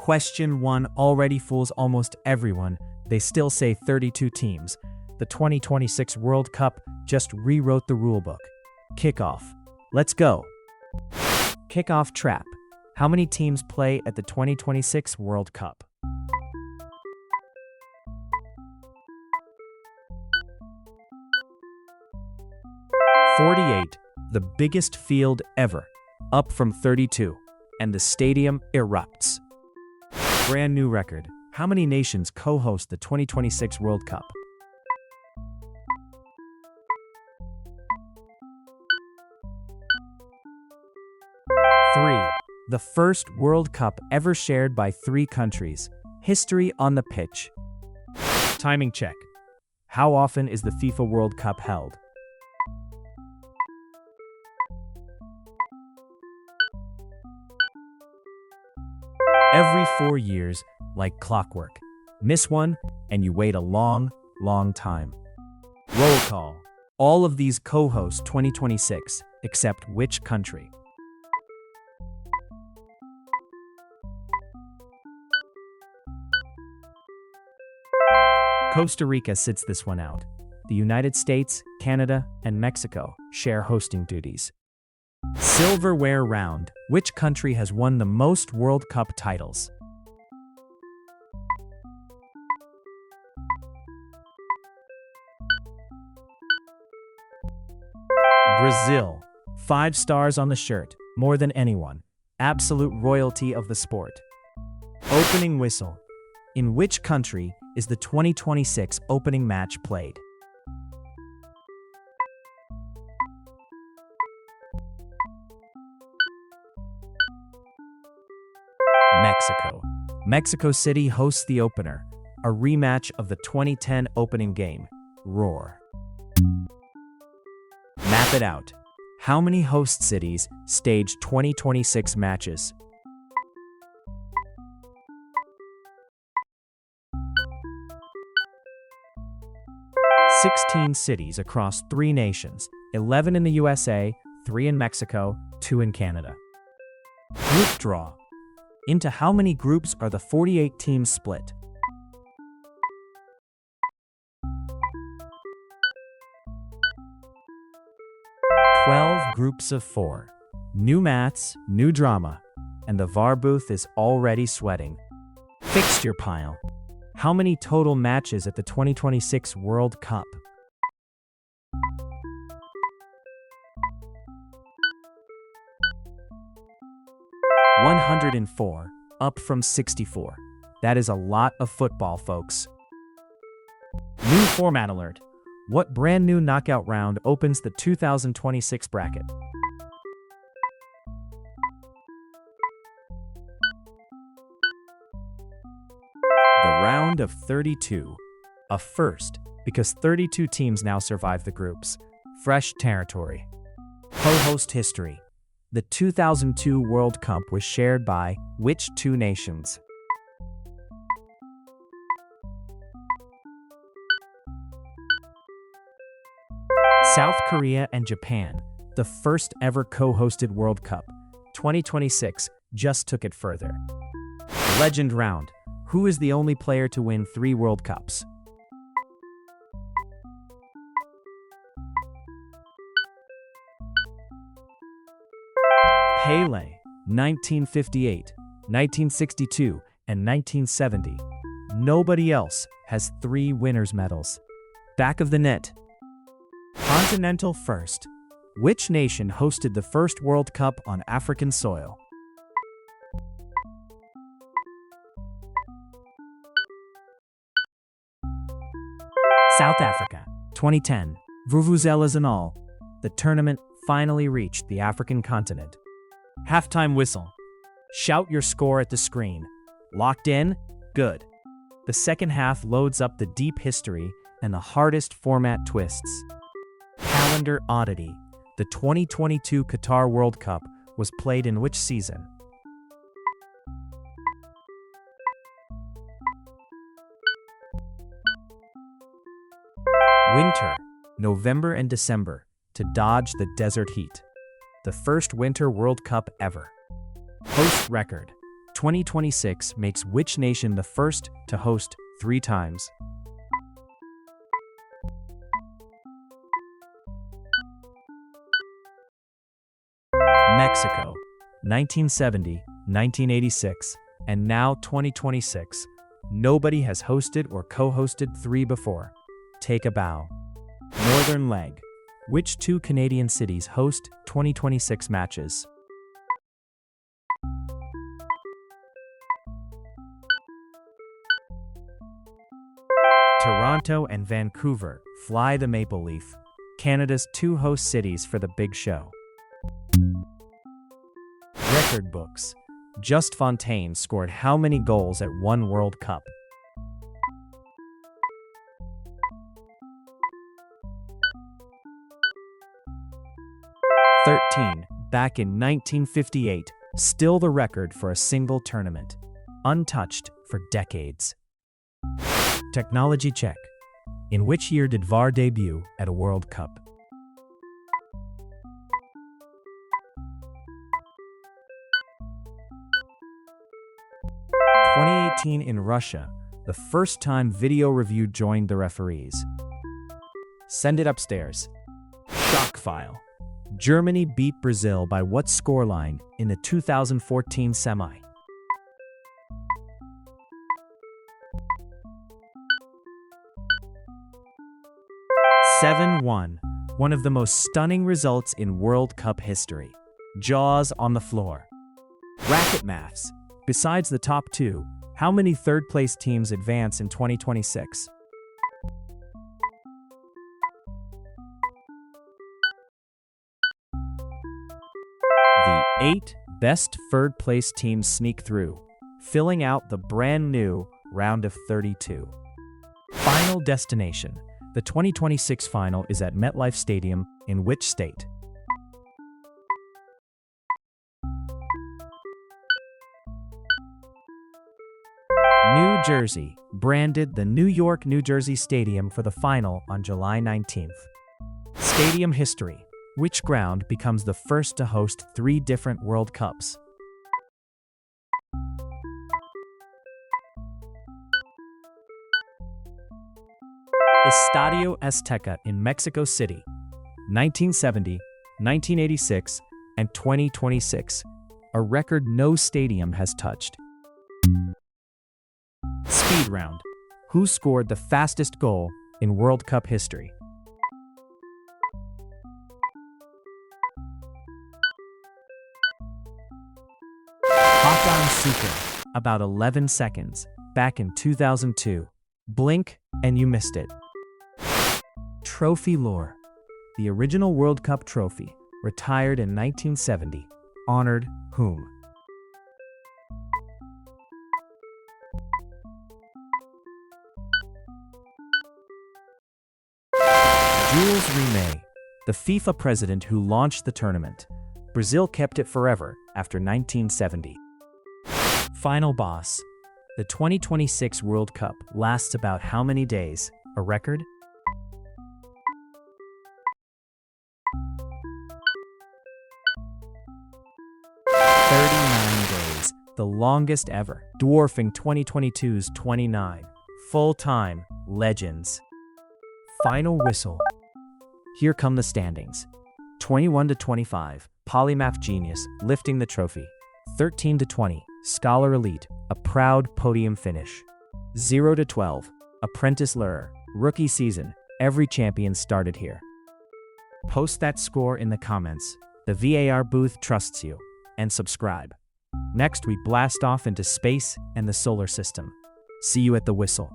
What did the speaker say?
Question 1 already fools almost everyone. They still say 32 teams. The 2026 World Cup just rewrote the rulebook. Kickoff. Let's go. Kickoff trap. How many teams play at the 2026 World Cup? "48, the biggest field ever, up from 32, and the stadium erupts." Brand new record. How many nations co-host the 2026 World Cup? "3, the first World Cup ever shared by 3 countries. History on the pitch." Timing check. How often is the FIFA World Cup held? Every 4 years, like clockwork. Miss one, and you wait a long, long time. Roll call. All of these co-host 2026, except which country? Costa Rica sits this one out. The United States, Canada, and Mexico share hosting duties. Silverware round. Which country has won the most World Cup titles? Brazil. 5 stars on the shirt, more than anyone. Absolute royalty of the sport. Opening whistle. In which country is the 2026 opening match played? Mexico. Mexico City hosts the opener, a rematch of the 2010 opening game, Roar. Map it out. How many host cities stage 2026 matches? "16 cities across 3 nations, 11 in the USA, 3 in Mexico, 2 in Canada." Group draw. Into how many groups are the 48 teams split? "12 groups of 4. New maths, new drama, and the VAR booth is already sweating. Fixture pile. How many total matches at the 2026 World Cup? "104, up from 64. That is a lot of football, folks. New format alert. What brand new knockout round opens the 2026 bracket? The round of 32. A first, because 32 teams now survive the groups. Fresh territory. Co-host history. The 2002 World Cup was shared by which 2 nations? South Korea and Japan, the first ever co-hosted World Cup. 2026 just took it further. Legend round. Who is the only player to win 3 World Cups? Pele, 1958, 1962, and 1970. Nobody else has 3 winners' medals. Back of the net. Continental first. Which nation hosted the first World Cup on African soil? South Africa, 2010. Vuvuzelas and all. The tournament finally reached the African continent. Halftime whistle. Shout your score at the screen. Locked in? Good. The second half loads up the deep history and the hardest format twists. Calendar oddity. The 2022 Qatar World Cup was played in which season? Winter, November and December, to dodge the desert heat. The first Winter World Cup ever. Host record, 2026 makes which nation the first to host 3 times? Mexico, 1970, 1986, and now 2026. Nobody has hosted or co-hosted 3 before. Take a bow. Northern leg. Which 2 Canadian cities host 2026 matches? Toronto and Vancouver fly the Maple Leaf, Canada's 2 host cities for the big show. Record books. Just Fontaine scored how many goals at one World Cup? Back in 1958, still the record for a single tournament, untouched for decades. Technology check. In which year did VAR debut at a World Cup? In Russia, the first time video review joined the referees. Send it upstairs. Shock file. Germany beat Brazil by what scoreline in the 2014 semi? (7-1). One of the most stunning results in World Cup history. Jaws on the floor. Racket maths. Besides the top 2, how many third-place teams advance in 2026? The 8 best third-place teams sneak through, filling out the brand-new round of 32. Final destination. The 2026 final is at MetLife Stadium in which state? New Jersey, branded the New York-New Jersey Stadium for the final on July 19th. Stadium history. Which ground becomes the first to host 3 different World Cups? Estadio Azteca in Mexico City, 1970, 1986, and 2026, a record no stadium has touched. Speed round. Who scored the fastest goal in World Cup history? Hakan Suker, about 11 seconds, back in 2002. Blink and you missed it. Trophy lore. The original World Cup trophy, retired in 1970, honored whom? Jules Rimet, the FIFA president who launched the tournament. Brazil kept it forever after 1970. Final boss. The 2026 World Cup lasts about how many days? A record? The longest ever, dwarfing 2022's 29. Full-time legends. Final whistle. Here come the standings. 21-25, Polymath Genius lifting the trophy. 13-20, Scholar Elite, a proud podium finish. 0-12, Apprentice Learner, rookie season. Every champion started here. Post that score in the comments. The VAR booth trusts you. And subscribe. Next, we blast off into space and the solar system. See you at the whistle.